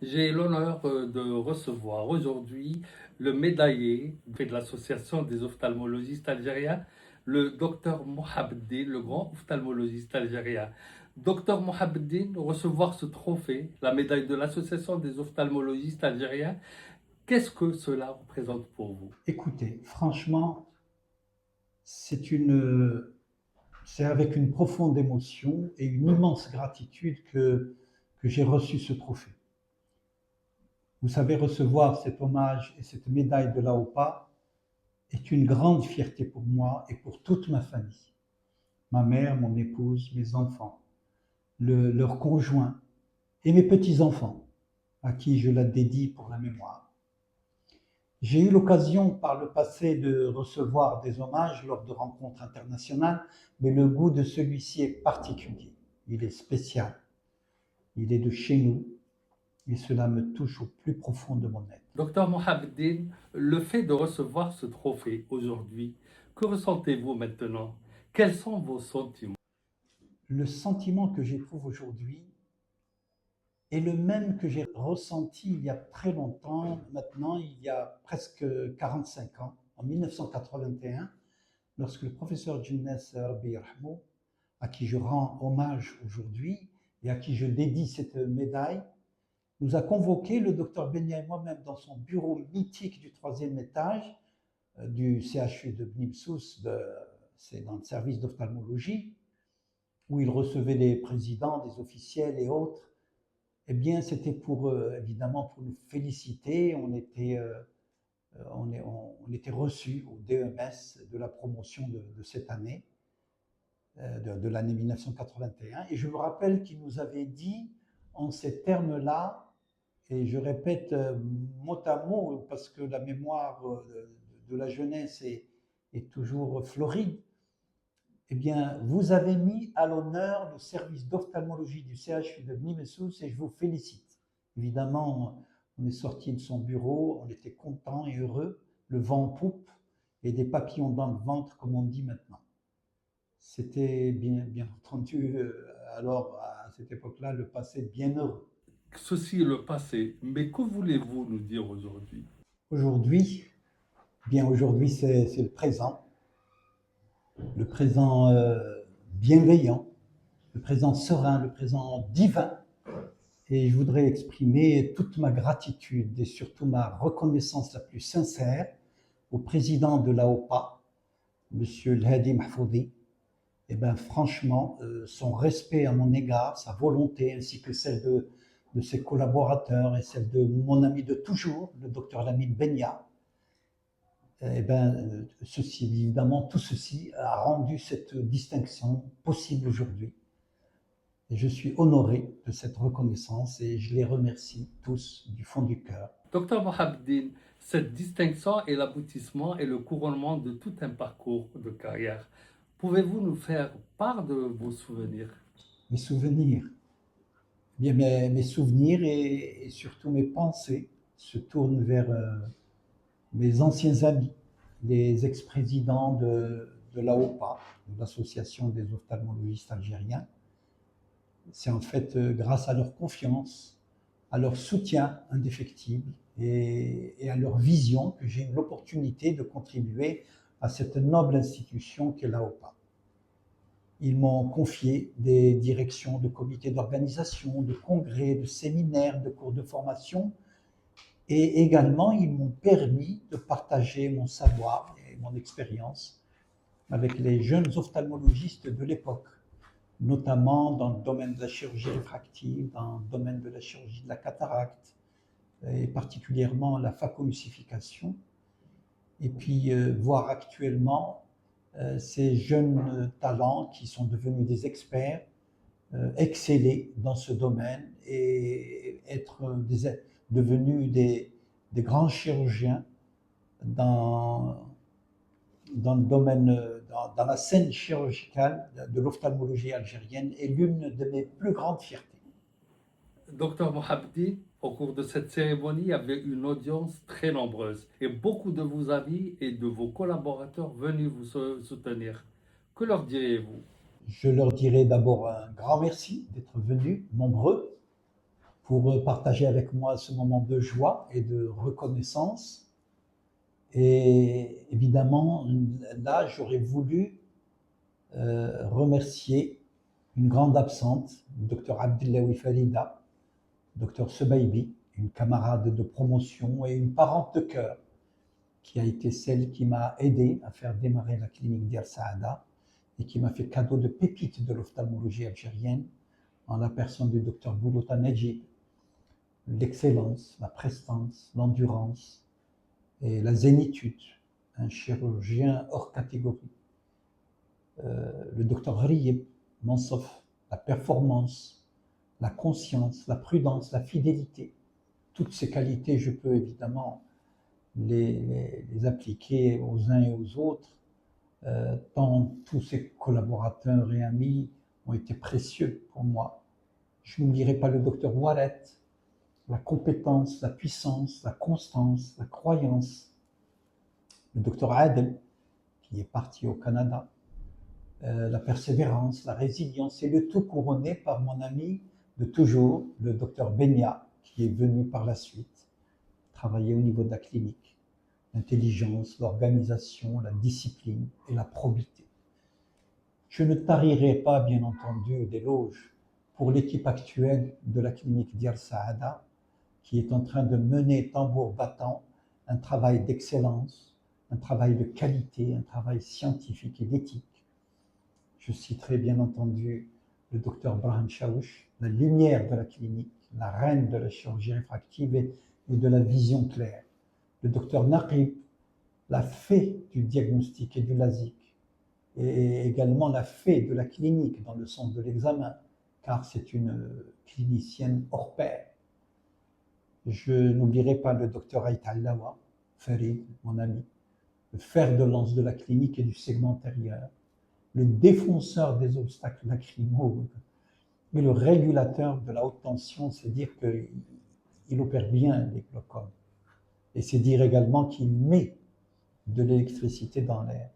J'ai l'honneur de recevoir aujourd'hui le médaillé de l'Association des ophtalmologistes algériens, le docteur Mohabeddine, le grand ophtalmologiste algérien. Docteur Mohabeddine, recevoir ce trophée, la médaille de l'Association des ophtalmologistes algériens, qu'est-ce que cela représente pour vous? Écoutez, franchement, c'est une, c'est avec une profonde émotion et une immense gratitude que j'ai reçu ce trophée. Vous savez, recevoir cet hommage et cette médaille de l'AOPA est une grande fierté pour moi et pour toute ma famille. Ma mère, mon épouse, mes enfants, leurs conjoints et mes petits-enfants, à qui je la dédie pour la mémoire. J'ai eu l'occasion par le passé de recevoir des hommages lors de rencontres internationales, mais le goût de celui-ci est particulier. Il est spécial. Il est de chez nous et cela me touche au plus profond de mon être. Docteur Mohabeddine, le fait de recevoir ce trophée aujourd'hui, que ressentez-vous maintenant? Quels sont vos sentiments? Le sentiment que j'éprouve aujourd'hui est le même que j'ai ressenti il y a très longtemps, maintenant il y a presque 45 ans, en 1981, lorsque le professeur Djinnès Rabbi Yarhamou, à qui je rends hommage aujourd'hui et à qui je dédie cette médaille, nous a convoqué le docteur Benia et moi-même dans son bureau mythique du troisième étage du CHU de Bnimsous, c'est dans le service d'ophtalmologie, où il recevait des présidents, des officiels et autres. Eh bien, c'était pour, évidemment, pour nous féliciter. On était reçus au DEMS de la promotion de cette année, de l'année 1981. Et je me rappelle qu'il nous avait dit en ces termes-là, et je répète mot à mot, parce que la mémoire de la jeunesse est toujours floride, eh bien, vous avez mis à l'honneur le service d'ophtalmologie du CHU de Bnimessous et je vous félicite. Évidemment, on est sorti de son bureau, on était content et heureux, le vent en poupe et des papillons dans le ventre, comme on dit maintenant. C'était bien entendu, alors à cette époque-là, le passé bien heureux. Ceci est le passé, mais que voulez-vous nous dire aujourd'hui? Aujourd'hui, bien aujourd'hui, c'est le présent bienveillant, le présent serein, le présent divin. Et je voudrais exprimer toute ma gratitude et surtout ma reconnaissance la plus sincère au président de l'AOPA, M. Hadi Mahfoudi. Et bien, franchement, son respect à mon égard, sa volonté, ainsi que celle de ses collaborateurs et celle de mon ami de toujours, le docteur Lamine Benya, eh ben, ceci, évidemment, tout ceci a rendu cette distinction possible aujourd'hui. Et je suis honoré de cette reconnaissance et je les remercie tous du fond du cœur. Docteur Mohabeddine, cette distinction est l'aboutissement et le couronnement de tout un parcours de carrière. Pouvez-vous nous faire part de vos souvenirs? Mes souvenirs, bien mes souvenirs et surtout mes pensées se tournent vers mes anciens amis, les ex-présidents de l'AOPA, de l'Association des ophtalmologistes algériens. C'est en fait grâce à leur confiance, à leur soutien indéfectible et à leur vision que j'ai eu l'opportunité de contribuer à cette noble institution qu'est l'AOPA. Ils m'ont confié des directions de comités d'organisation, de congrès, de séminaires, de cours de formation et également ils m'ont permis de partager mon savoir et mon expérience avec les jeunes ophtalmologistes de l'époque, notamment dans le domaine de la chirurgie réfractive, dans le domaine de la chirurgie de la cataracte, et particulièrement la phacoemulsification. Et puis voir actuellement ces jeunes talents qui sont devenus des experts, exceller dans ce domaine et être devenus des grands chirurgiens dans le domaine, dans la scène chirurgicale de l'ophtalmologie algérienne est l'une de mes plus grandes fiertés. Docteur Mohabeddine, au cours de cette cérémonie, il y avait une audience très nombreuse et beaucoup de vos amis et de vos collaborateurs venus vous soutenir. Que leur diriez-vous? Je leur dirai d'abord un grand merci d'être venus, nombreux, pour partager avec moi ce moment de joie et de reconnaissance. Et évidemment, là, j'aurais voulu remercier une grande absente, le docteur Abdellaoui Farida, docteur Sebaibi, une camarade de promotion et une parente de cœur, qui a été celle qui m'a aidé à faire démarrer la clinique d'Ir Saada et qui m'a fait cadeau de pépites de l'ophtalmologie algérienne en la personne du docteur Boulouta Najib. L'excellence, la prestance, l'endurance et la zénitude, un chirurgien hors catégorie. Le docteur Riyeb Mansof, la performance, la conscience, la prudence, la fidélité. Toutes ces qualités, je peux évidemment les appliquer aux uns et aux autres, tant tous ces collaborateurs et amis ont été précieux pour moi. Je n'oublierai pas le docteur Waret, la compétence, la puissance, la constance, la croyance. Le docteur Adel, qui est parti au Canada, la persévérance, la résilience, et le tout couronné par mon ami de toujours, le docteur Benya, qui est venu par la suite travailler au niveau de la clinique. L'intelligence, l'organisation, la discipline et la probité. Je ne tarirai pas, bien entendu, d'éloges pour l'équipe actuelle de la clinique d'Ir Saada, qui est en train de mener tambour battant un travail d'excellence, un travail de qualité, un travail scientifique et d'éthique. Je citerai bien entendu le docteur Brahim Chaouch, la lumière de la clinique, la reine de la chirurgie réfractive et de la vision claire. Le docteur Naqib, la fée du diagnostic et du LASIK, et également la fée de la clinique dans le sens de l'examen, car c'est une clinicienne hors pair. Je n'oublierai pas le docteur Aït-Allawa, Farid, mon ami, le fer de lance de la clinique et du segment antérieur, le défonceur des obstacles lacrymaux et le régulateur de la haute tension, c'est dire qu'il opère bien les glaucomes. Et c'est dire également qu'il met de l'électricité dans l'air.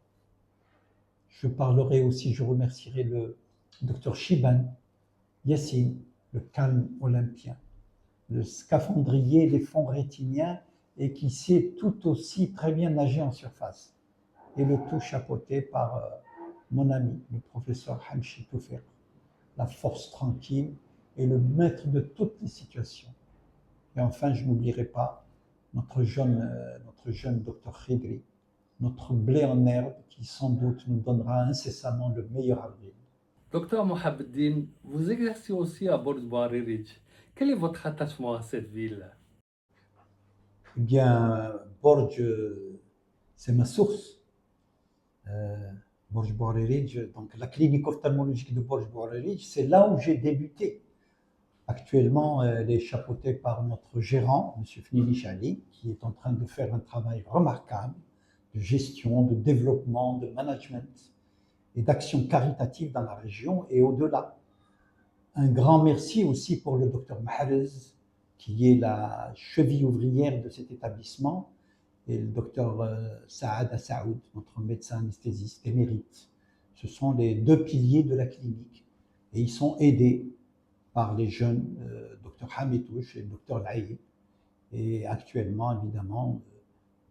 Je parlerai aussi, je remercierai le docteur Shiban Yassine, le calme olympien, le scaphandrier des fonds rétiniens et qui sait tout aussi très bien nager en surface. Et le tout chapeauté par mon ami, le professeur Hamshi Toufiq, la force tranquille et le maître de toutes les situations. Et enfin, je n'oublierai pas notre jeune docteur Khidri, notre blé en herbe qui sans doute nous donnera incessamment le meilleur avril. Docteur Mohabeddine, vous exercez aussi à Borj Bouarerij. Quel est votre attachement à cette ville? Eh bien, Borj, c'est ma source. Borj Bouarerij, donc la clinique ophtalmologique de Borj Bouarerij, c'est là où j'ai débuté. Actuellement, elle est chapeautée par notre gérant, M. Fnili Chali, qui est en train de faire un travail remarquable de gestion, de développement, de management et d'action caritative dans la région et au-delà. Un grand merci aussi pour le docteur Mahrez, qui est la cheville ouvrière de cet établissement, et le docteur Saad Saoud, notre médecin anesthésiste émérite. Ce sont les deux piliers de la clinique et ils sont aidés par les jeunes docteur Hamitouche et le docteur Laïb. Et actuellement, évidemment,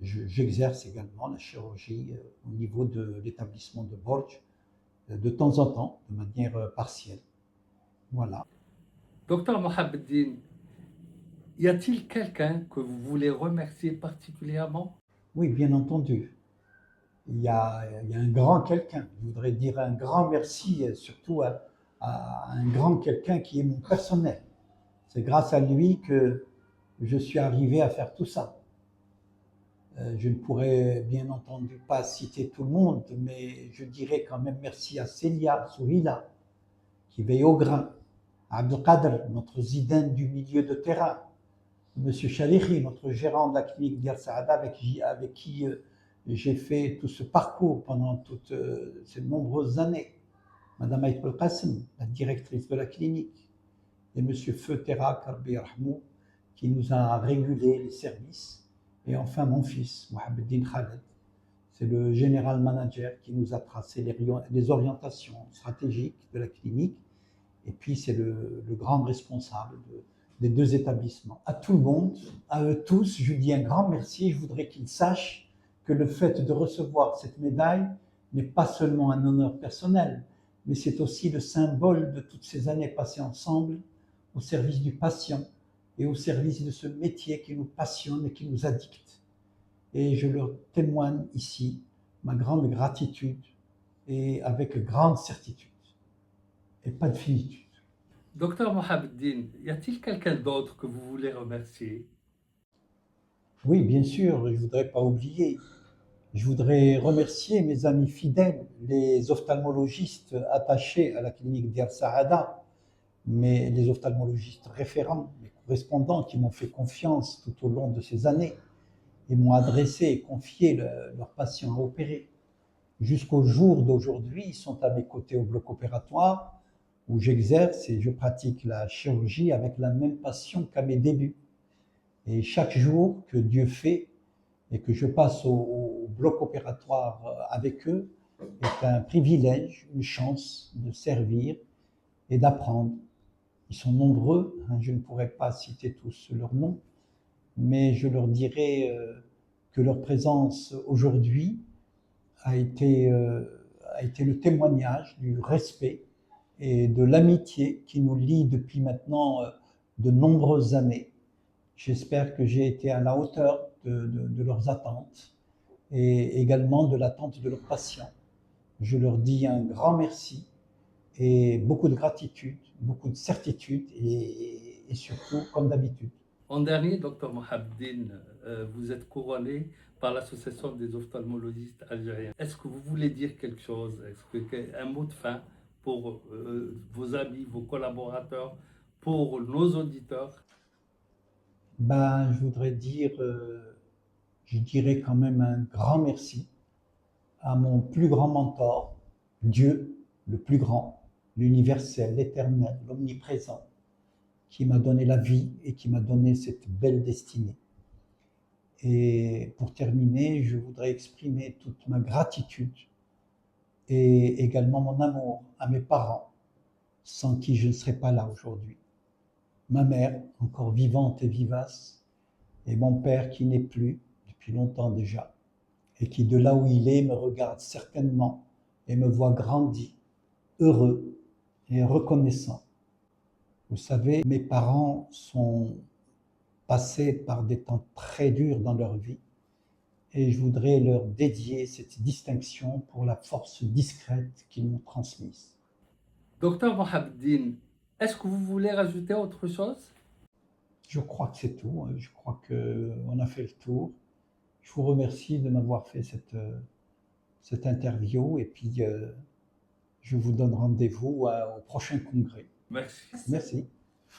j'exerce également la chirurgie au niveau de l'établissement de Borj, de temps en temps, de manière partielle. Voilà. Docteur Mohabeddine, y a-t-il quelqu'un que vous voulez remercier particulièrement? Oui, bien entendu. Il y a un grand quelqu'un. Je voudrais dire un grand merci, surtout à un grand quelqu'un qui est mon personnel. C'est grâce à lui que je suis arrivé à faire tout ça. Je ne pourrais bien entendu pas citer tout le monde, mais je dirais quand même merci à Célia Souhila, qui veille au grain, à Abdelkader, notre zidane du milieu de terrain, M. Chalikhi, notre gérant de la clinique d'Ir Saada, avec qui j'ai fait tout ce parcours pendant toutes ces nombreuses années. Madame Aït Qasim, la directrice de la clinique, et M. Feu Terra Karbi Rahmou, qui nous a régulé les services. Et enfin, mon fils, Mohabeddine Khaled, c'est le général manager qui nous a tracé les orientations stratégiques de la clinique. Et puis, c'est le grand responsable des deux établissements. À tout le monde, à eux tous, je dis un grand merci. Je voudrais qu'ils sachent que le fait de recevoir cette médaille n'est pas seulement un honneur personnel, mais c'est aussi le symbole de toutes ces années passées ensemble au service du patient et au service de ce métier qui nous passionne et qui nous addicte. Et je leur témoigne ici ma grande gratitude et avec grande certitude et pas de finitude. Docteur Mohabeddine, y a-t-il quelqu'un d'autre que vous voulez remercier? Oui, bien sûr, je ne voudrais pas oublier. Je voudrais remercier mes amis fidèles, les ophtalmologistes attachés à la clinique d'Yad Saada, mais les ophtalmologistes référents, les correspondants qui m'ont fait confiance tout au long de ces années et m'ont adressé et confié leurs patients à opérer. Jusqu'au jour d'aujourd'hui, ils sont à mes côtés au bloc opératoire où j'exerce et je pratique la chirurgie avec la même passion qu'à mes débuts. Et chaque jour que Dieu fait et que je passe au bloc opératoire avec eux est un privilège, une chance de servir et d'apprendre. Ils sont nombreux, hein, je ne pourrais pas citer tous leurs noms, mais je leur dirai que leur présence aujourd'hui a été le témoignage du respect et de l'amitié qui nous lie depuis maintenant de nombreuses années. J'espère que j'ai été à la hauteur de leurs attentes et également de l'attente de leurs patients. Je leur dis un grand merci et beaucoup de gratitude, beaucoup de certitude et surtout, comme d'habitude. En dernier, docteur Mohabeddine, vous êtes couronné par l'Association des ophtalmologistes algériens. Est-ce que vous voulez dire quelque chose? Un mot de fin pour vos amis, vos collaborateurs, pour nos auditeurs? Ben, je voudrais dire, je dirais quand même un grand merci à mon plus grand mentor, Dieu, le plus grand, l'universel, l'éternel, l'omniprésent, qui m'a donné la vie et qui m'a donné cette belle destinée. Et pour terminer, je voudrais exprimer toute ma gratitude et également mon amour à mes parents, sans qui je ne serais pas là aujourd'hui. Ma mère, encore vivante et vivace, et mon père qui n'est plus depuis longtemps déjà, et qui de là où il est me regarde certainement et me voit grandi, heureux et reconnaissant. Vous savez, mes parents sont passés par des temps très durs dans leur vie et je voudrais leur dédier cette distinction pour la force discrète qu'ils m'ont transmise. Docteur Mohabeddine, est-ce que vous voulez rajouter autre chose? Je crois que c'est tout. Je crois qu'on a fait le tour. Je vous remercie de m'avoir fait cette interview et puis je vous donne rendez-vous au prochain congrès. Merci. Merci.